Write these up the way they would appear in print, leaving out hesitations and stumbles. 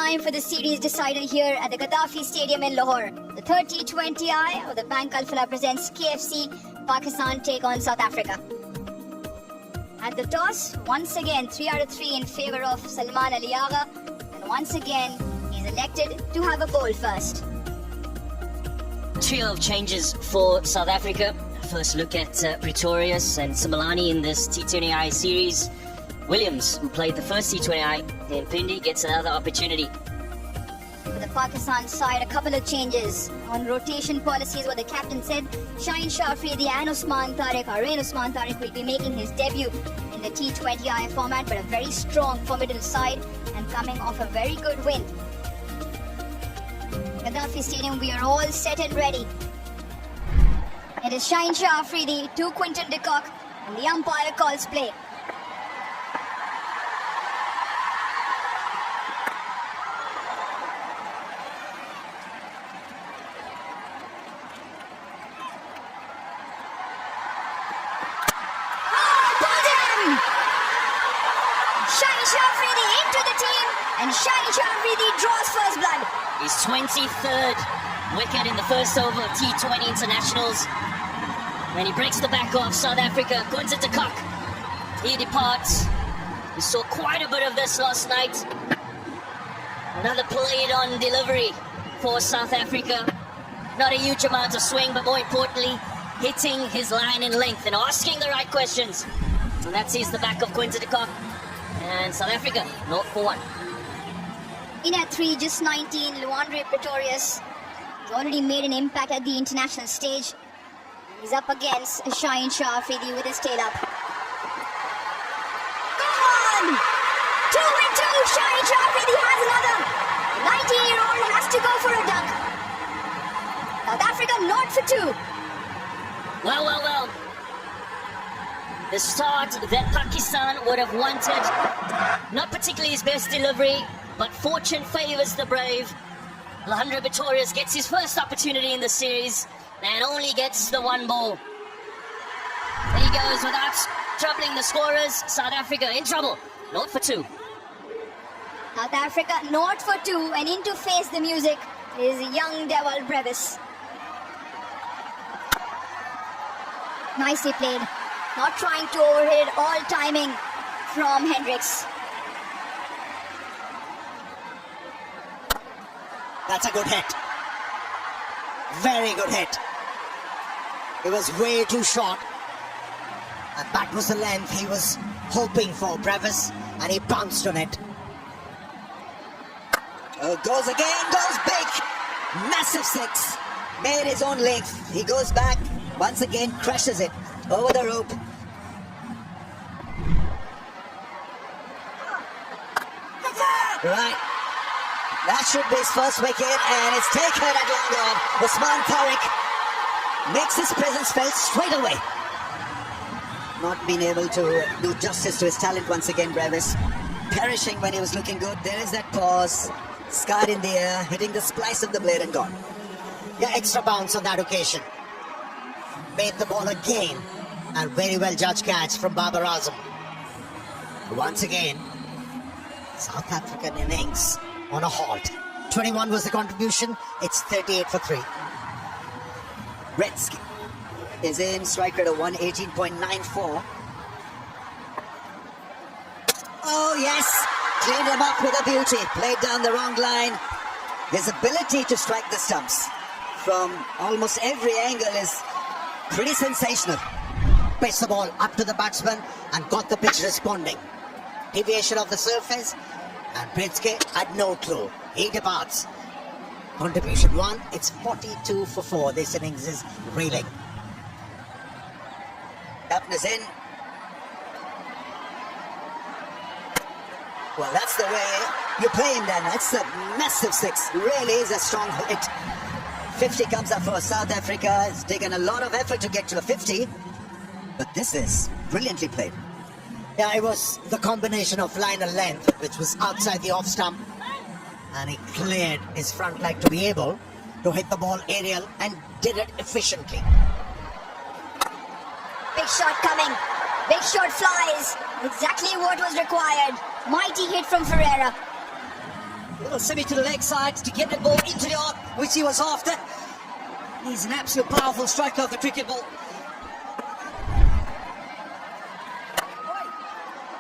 time for the series decider here at the Gaddafi Stadium in Lahore. The third T20I of the Bank Alfala presents KFC Pakistan take on South Africa. At the toss, once again 3 out of 3 in favor of Salman Ali Agha, and once again he's elected to have a bowl first. Trio of changes for South Africa. First look at Pretorius and Simalani in this T20I series. Williams, who played the first T20I in Pindi, gets another opportunity. For the Pakistan side, a couple of changes on rotation policies. What the captain said, Shaheen Shah Afridi and Usman Tariq, or Rain Usman Tariq, will be making his debut in the T20I format, but a very strong, formidable side and coming off a very good win. Gaddafi Stadium, we are all set and ready. It is Shaheen Shah Afridi to Quinton de Kock, and the umpire calls play. And Shaheen Shah Afridi draws first blood. His 23rd wicket in the first over of T20 internationals. And he breaks the back of South Africa. Quinton de Kock, he departs. We saw quite a bit of this last night. Another played on delivery for South Africa. Not a huge amount of swing, but more importantly, hitting his line in length and asking the right questions. And that sees the back of Quinton de Kock. And South Africa, 0 for 1. In at 3, just 19, Luandre Pretorius has already made an impact at the international stage. He's up against Shaheen Shah Afridi with his tail up. Gone! 2 and 2, Shaheen Shah Afridi has another. The 19-year-old has to go for a duck. South Africa not for 2. Well. The start that Pakistan would have wanted. Not particularly his best delivery, but fortune favours the brave. Luandre Pretorius gets his first opportunity in the series and only gets the 1 ball. There he goes without troubling the scorers. South Africa in trouble. 0 for 2. South Africa 0 for 2, and in to face the music is young Dewald Brevis. Nicely played. Not trying to overhit it, all timing from Hendricks. That's a good hit. Very good hit. It was way too short. And that was the length he was hoping for, Brevis, and he bounced on it. Goes again, goes big. Massive 6. Made his own length. He goes back, once again crushes it over the rope. Right. That should be his first wicket, and it's taken at long on. Usman Tariq makes his presence felt straight away. Not being able to do justice to his talent once again, Brevis. Perishing when he was looking good. There is that pause. Scarred in the air, hitting the splice of the blade and gone. Yeah, extra bounce on that occasion. Made the ball again. And very well judged catch from Babar Azam. Once again, South African innings on a halt. 21 was the contribution. It's 38 for 3. Redsky is in, strike rate of 118.94. Oh yes, cleaned him up with a beauty. Played down the wrong line. His ability to strike the stumps from almost every angle is pretty sensational. Pitched the ball up to the batsman and got the pitch responding. Deviation of the surface, and Bdcrick had no clue. He departs. Contribution 1, it's 42 for 4. This innings is reeling. Captain is in. Well, that's the way you play him then. That's a massive 6. Really is a strong hit. 50 comes up for South Africa. It's taken a lot of effort to get to the 50. But this is brilliantly played. Yeah, it was the combination of line and length, which was outside the off stump. And he cleared his front leg to be able to hit the ball aerial and did it efficiently. Big shot coming. Big shot flies. Exactly what was required. Mighty hit from Ferreira. Little semi to the leg side to get the ball into the arc, which he was after. He's an absolute powerful striker of the cricket ball.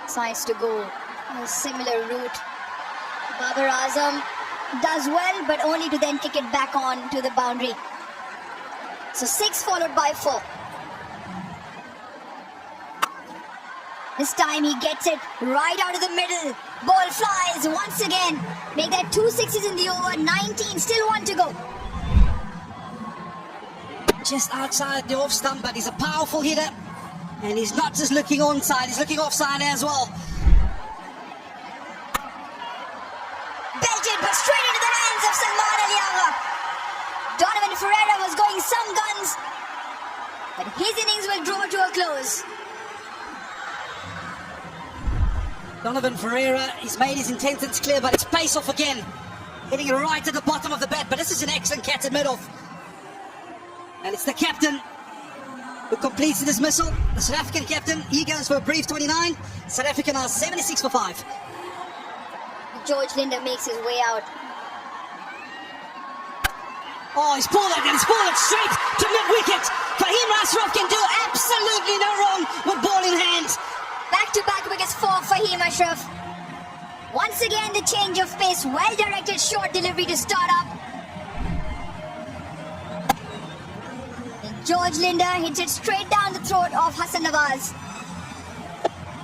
Decides to go a similar route. Babar Azam does well, but only to then kick it back on to the boundary. So 6 followed by 4. This time he gets it right out of the middle. Ball flies once again. Make that 2 sixes in the over. 19, still 1 to go. Just outside the off stump, but he's a powerful hitter. And he's not just looking onside, he's looking offside as well. Belted, but straight into the hands of Salman Ali Agha. Donovan Ferreira was going some guns, but his innings will draw to a close. Donovan Ferreira, he's made his intentions clear, but it's pace off again. Hitting it right at the bottom of the bat, but this is an excellent catch at mid-off. And it's the captain who completes the dismissal. The South African captain, he goes for a brief 29. South Africa are 76 for 5. George Linder makes his way out. Oh, he's pulled it, and he's pulled it straight to mid-wicket. Fahim Ashraf can do absolutely no wrong with ball in hand. Back-to-back wickets for Fahim Ashraf. Once again, the change of pace, well-directed short delivery to start up. And George Linder hits it straight down the throat of Hassan Nawaz.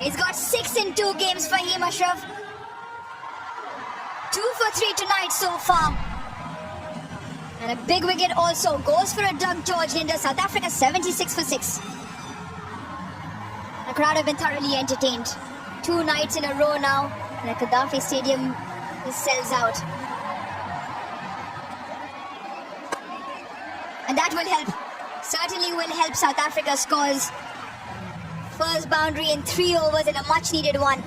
He's got 6 in 2 games, Fahim Ashraf. 2 for 3 tonight so far. And a big wicket also goes for a duck, George Linder. South Africa 76 for 6. The crowd have been thoroughly entertained. 2 nights in a row now, and the Gaddafi Stadium sells out. And that will help. Certainly will help South Africa scores. First boundary in 3 overs and a much needed one.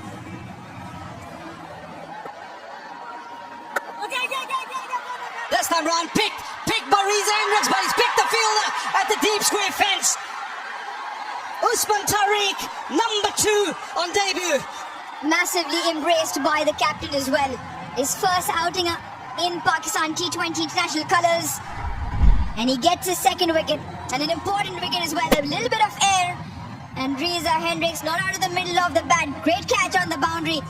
This time round, picked by Reza Hendricks, but he's picked the fielder at the deep square fence. Usman Tariq, number 2 on debut. Massively embraced by the captain as well. His first outing in Pakistan T20 international colours. And he gets his 2nd wicket. And an important wicket as well. A little bit of air. And Reza Hendricks not out of the middle of the bat. Great catch on the boundary.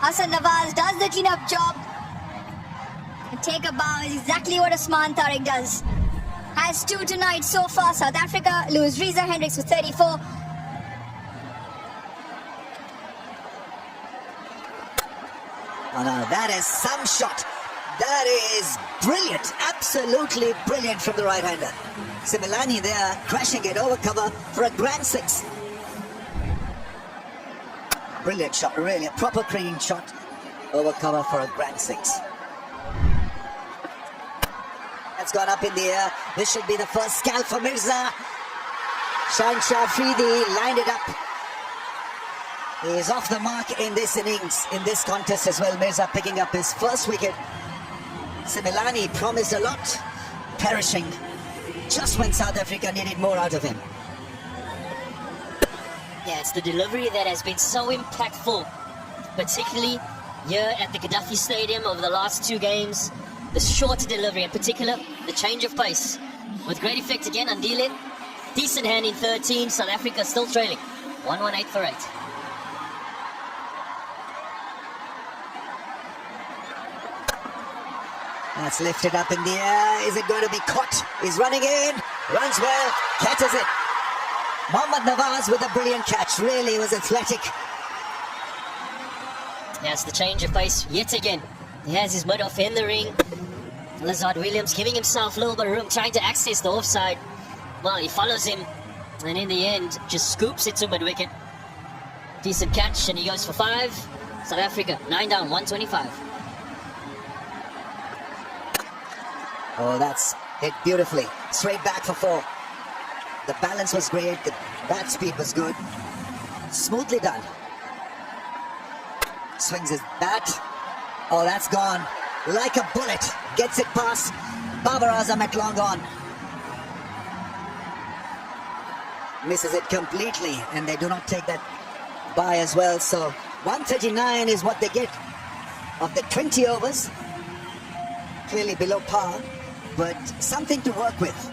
Hassan Nawaz does the clean-up job. And take a bow is exactly what Usman Tariq does. Has 2 tonight so far. South Africa lose Reza Hendricks for 34. Oh no, that is some shot. That is brilliant, absolutely brilliant from the right-hander. Similani there, crashing it over cover for a grand 6. Brilliant shot, really, a proper crane shot over cover for a grand 6. That's gone up in the air. This should be the first scalp for Mirza. Shahin Shah Afridi lined it up. He is off the mark in this innings, in this contest as well. Mirza picking up his first wicket. Similani promised a lot, perishing just when South Africa needed more out of him. Yeah, it's the delivery that has been so impactful, particularly here at the Gaddafi Stadium over the last 2 games. The shorter delivery, in particular, the change of pace. With great effect again, Andile. Decent hand in 13, South Africa still trailing. 118 for 8. That's lifted up in the air. Is it going to be caught? He's running in, runs well, catches it. Mohammad Nawaz with a brilliant catch. Really was athletic. Yes, the change of pace yet again. He has his mid-off in the ring. Lazard Williams giving himself a little bit of room, trying to access the offside. Well, he follows him, and in the end, just scoops it to mid-wicket. Decent catch, and he goes for 5. South Africa, 9 down, 125. Oh, that's hit beautifully. Straight back for 4. The balance was great. The bat speed was good. Smoothly done. Swings his bat. Oh, that's gone. Like a bullet. Gets it past Babar Azam at long on. Misses it completely, and they do not take that by as well. So 139 is what they get. of the 20 overs. Clearly below par, but something to work with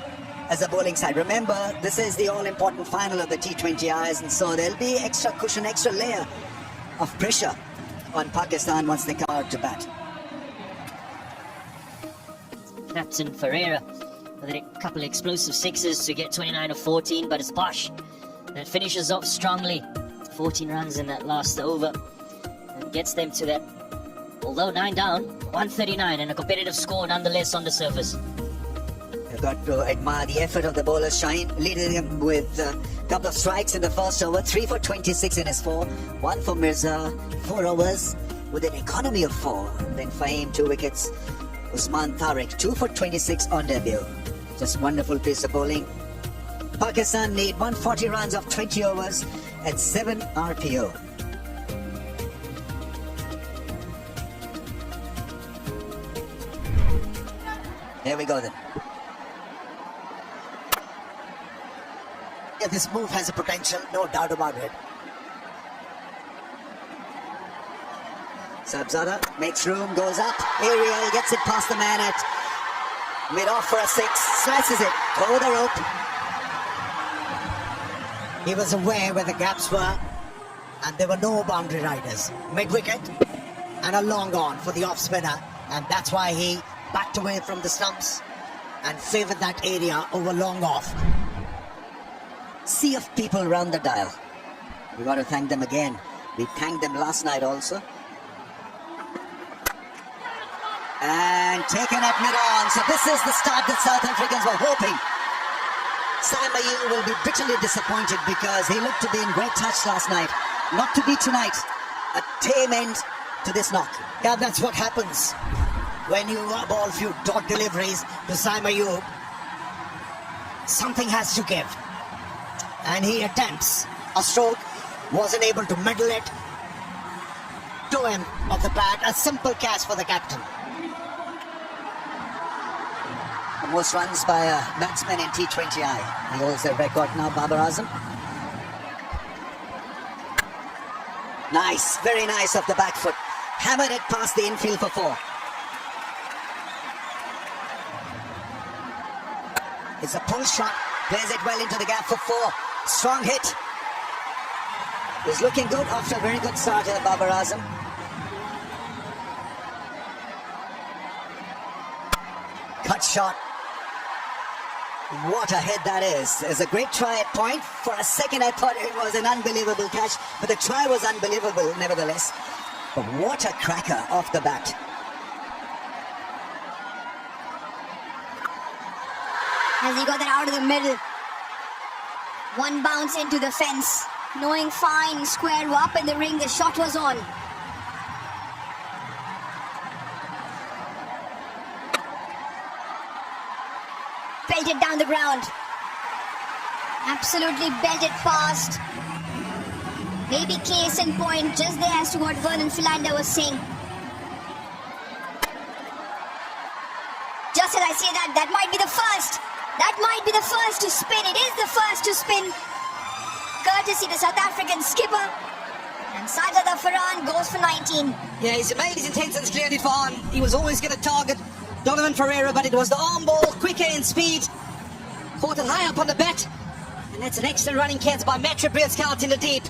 as a bowling side. Remember, this is the all-important final of the T20Is, and so there'll be extra cushion, extra layer of pressure on Pakistan once they come out to bat. Captain Ferreira with a couple of explosive sixes to get 29 of 14, but it's Bosch that finishes off strongly. 14 runs in that last over and gets them to that, although 9 down, 139, and a competitive score nonetheless on the surface. You've got to admire the effort of the bowler Shine, leading him with a couple of strikes in the first over, 3 for 26 in his 4, 1 for Mirza, 4 overs with an economy of 4. Then Fahim, 2 wickets. Usman Tariq, 2 for 26 on debut. Just wonderful piece of bowling. Pakistan need 140 runs of 20 overs at 7 RPO. There we go then. Yeah, this move has a potential, no doubt about it. Sabzada makes room, goes up. Ariel gets it past the man at mid-off for a 6. Slices it over the rope. He was aware where the gaps were, and there were no boundary riders. Mid-wicket and a long on for the off-spinner, and that's why he backed away from the stumps and favoured that area over long off. Sea of people around the dial. We got to thank them again. We thanked them last night also. And taken at mid-on. So this is the start that South Africans were hoping. Samayu will be bitterly disappointed because he looked to be in great touch last night. Not to be tonight. A tame end to this knock. Yeah, that's what happens when you ball few dot deliveries to Samayu. Something has to give. And he attempts a stroke, wasn't able to middle it. To him of the bat, a simple catch for the captain. The most runs by a batsman in T20I. He holds the record now, Babar Azam. Nice, very nice off the back foot. Hammered it past the infield for 4. It's a pull shot, plays it well into the gap for 4. Strong hit. He's looking good after a very good start here, Babar Azam. Cut shot. What a hit that is. There's a great try at point. For a second I thought it was an unbelievable catch, but the try was unbelievable nevertheless. But what a cracker off the bat. As he got that out of the middle. One bounce into the fence. Knowing fine, square up in the ring, the shot was on. Belted down the ground. Absolutely belted past. Maybe case in point, just there as to what Vernon Philander was saying. Just as I say that, that might be the first. That might be the first to spin. It is the first to spin. Courtesy to South African skipper. And Saidada Farhan goes for 19. Yeah, he's made his intentions clearly for on. He was always going to target Donovan Ferreira, but it was the arm ball, quicker in speed. Caught it high up on the bat. And that's an excellent running catch by Matra Breedscout in the deep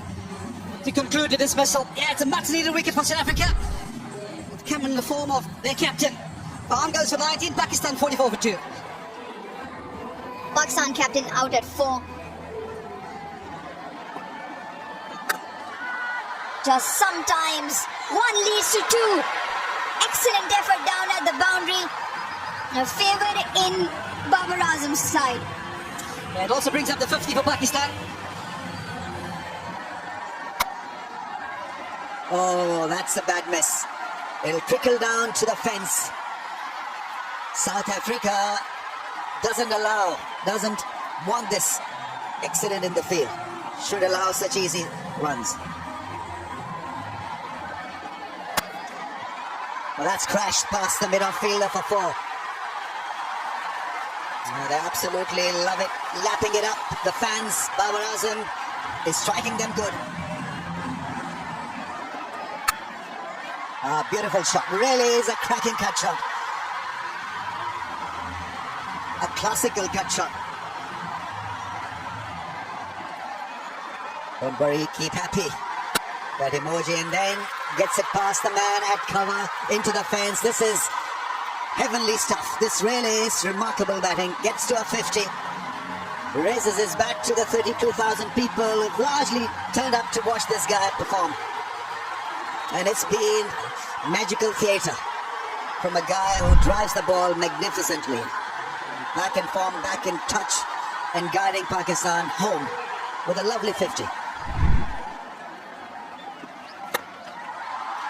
to conclude the dismissal. Yeah, it's a much needed wicket for South Africa. It's come in the form of their captain. Farhan goes for 19, Pakistan 44 for 2. Pakistan captain out at 4. Just sometimes one leads to 2. Excellent effort down at the boundary. Favoured in Babar Azam's side. Yeah, it also brings up the 50 for Pakistan. Oh, that's a bad miss. It'll trickle down to the fence. South Africa doesn't want this accident in the field. Should allow such easy runs. Well, that's crashed past the mid-off fielder for 4. They absolutely love it, lapping it up. The fans, Babar Azam is striking them good. Beautiful shot. Really is a cracking cut shot. A classical cut shot. Don't worry, keep happy. That emoji, and then gets it past the man at cover into the fence. This is heavenly stuff. This really is remarkable batting. Gets to a 50. Raises his bat to the 32,000 people who've largely turned up to watch this guy perform. And it's been magical theatre from a guy who drives the ball magnificently. Back in form, back in touch, and guiding Pakistan home with a lovely 50.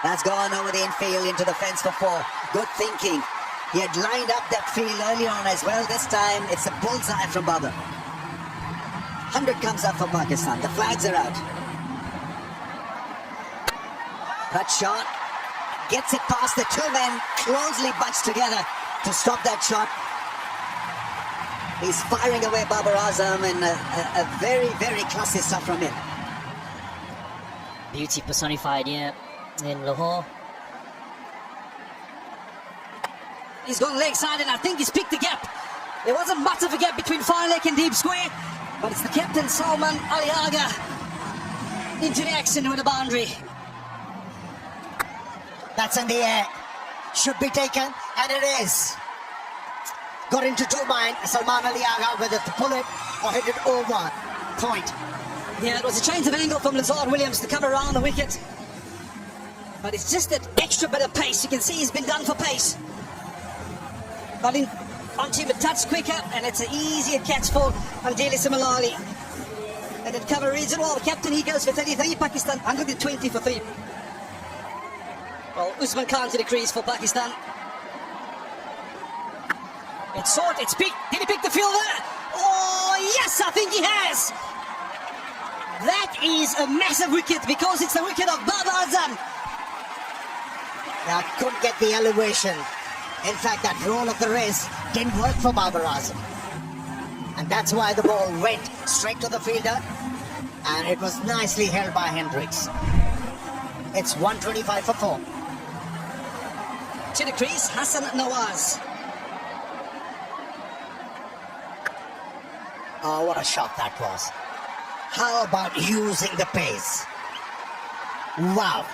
That's gone over the infield into the fence for 4. Good thinking. He had lined up that field earlier on as well. This time it's a bullseye from Babar. 100 comes up for Pakistan. The flags are out. Cut shot. Gets it past the two men closely bunched together to stop that shot. He's firing away Babar Azam, and a very, very classy stuff from him. Beauty personified here in Lahore. He's gone leg side, and I think he's picked the gap. There wasn't much of a gap between fine leg and deep square, but it's the captain Salman Ali Agha into the action with a boundary. That's in the air. Should be taken, and it is. Got into two minds. Salman Ali Agha whether to pull it or hit it over. Point. Yeah, it was a change of angle from Lazard Williams to come around the wicket. But it's just that extra bit of pace. You can see he's been done for pace. Got in onto him a touch quicker, and it's an easier catch for Andeli Simalali. And at cover reads it well. The captain, he goes for 33. Pakistan 120 for 3. Well, Usman Khan to the crease for Pakistan. It's short, it's picked. Did he pick the fielder? Oh, yes, I think he has. That is a massive wicket because it's the wicket of Babar Azam. Now, couldn't get the elevation. In fact, that roll of the wrist didn't work for Babar Azam. And that's why the ball went straight to the fielder. And it was nicely held by Hendricks. It's 125 for 4. To the crease, Hassan Nawaz. Oh, what a shot that was. How about using the pace? Wow.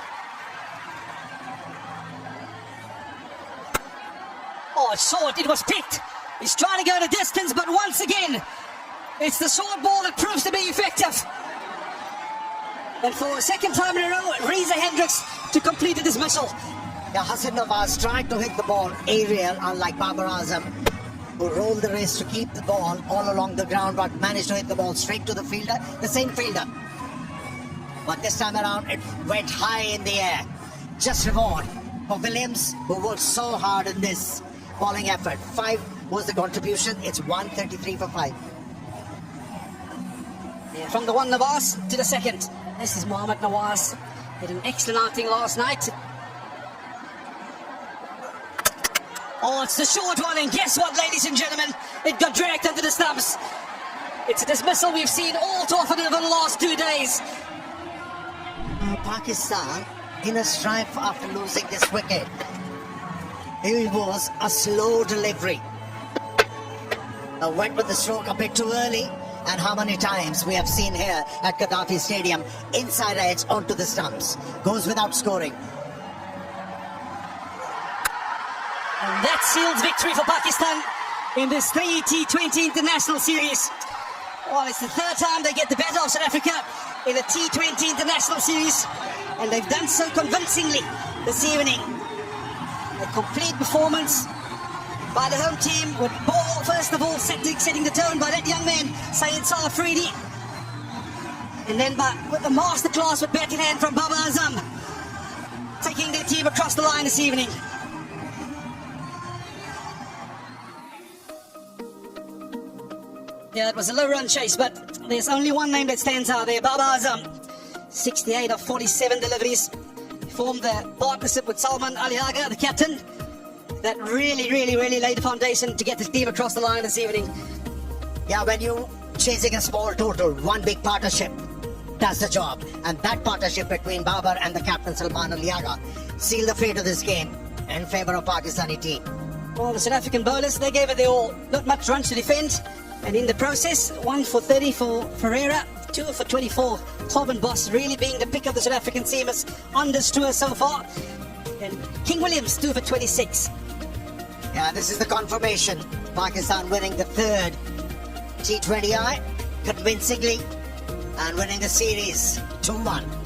Oh, short, it was picked. He's trying to go the distance, but once again, it's the short ball that proves to be effective. And for a second time in a row, Reza Hendricks to complete the dismissal. Yeah, Hassan Nawaz tried to hit the ball aerial, unlike Babar Azam, who rolled the wrist to keep the ball all along the ground, but managed to hit the ball straight to the fielder, the same fielder. But this time around, it went high in the air. Just reward for Williams, who worked so hard in this bowling effort. 5 was the contribution. It's 133 for 5. Yeah, from the one Nawaz to the second. This is Mohammad Nawaz. Did an excellent outing last night. Oh, it's the short one, and guess what, ladies and gentlemen? It got dragged under the stumps. It's a dismissal we've seen all too often over the last 2 days. Pakistan in a strife after losing this wicket. It was a slow delivery. Went with the stroke a bit too early, and how many times we have seen here at Gaddafi Stadium, inside edge onto the stumps. Goes without scoring. And that seals victory for Pakistan in this 3 T20 International Series. Well, it's the 3rd time they get the better of South Africa in a T20 International Series, and they've done so convincingly this evening. A complete performance by the home team, with ball, first of all, setting the tone by that young man, Syed Salah Afridi. And then with the masterclass with bat in hand from Babar Azam, taking their team across the line this evening. Yeah, it was a low-run chase, but there's only one name that stands out there, Babar Azam. 68 of 47 deliveries. He formed the partnership with Salman Ali Agha, the captain. That really laid the foundation to get this team across the line this evening. Yeah, when you're chasing a small total, one big partnership does the job. And that partnership between Babar and the captain Salman Aliaga sealed the fate of this game in favour of Pakistani team. Well, the South African bowlers, they gave it their all. Not much runs to defend. And in the process, 1 for 30 for Ferreira, 2 for 24. Corbin Boss really being the pick of the South African seamers on this tour so far. And King Williams, 2 for 26. Yeah, this is the confirmation. Pakistan winning the third T20I convincingly and winning the series 2-1.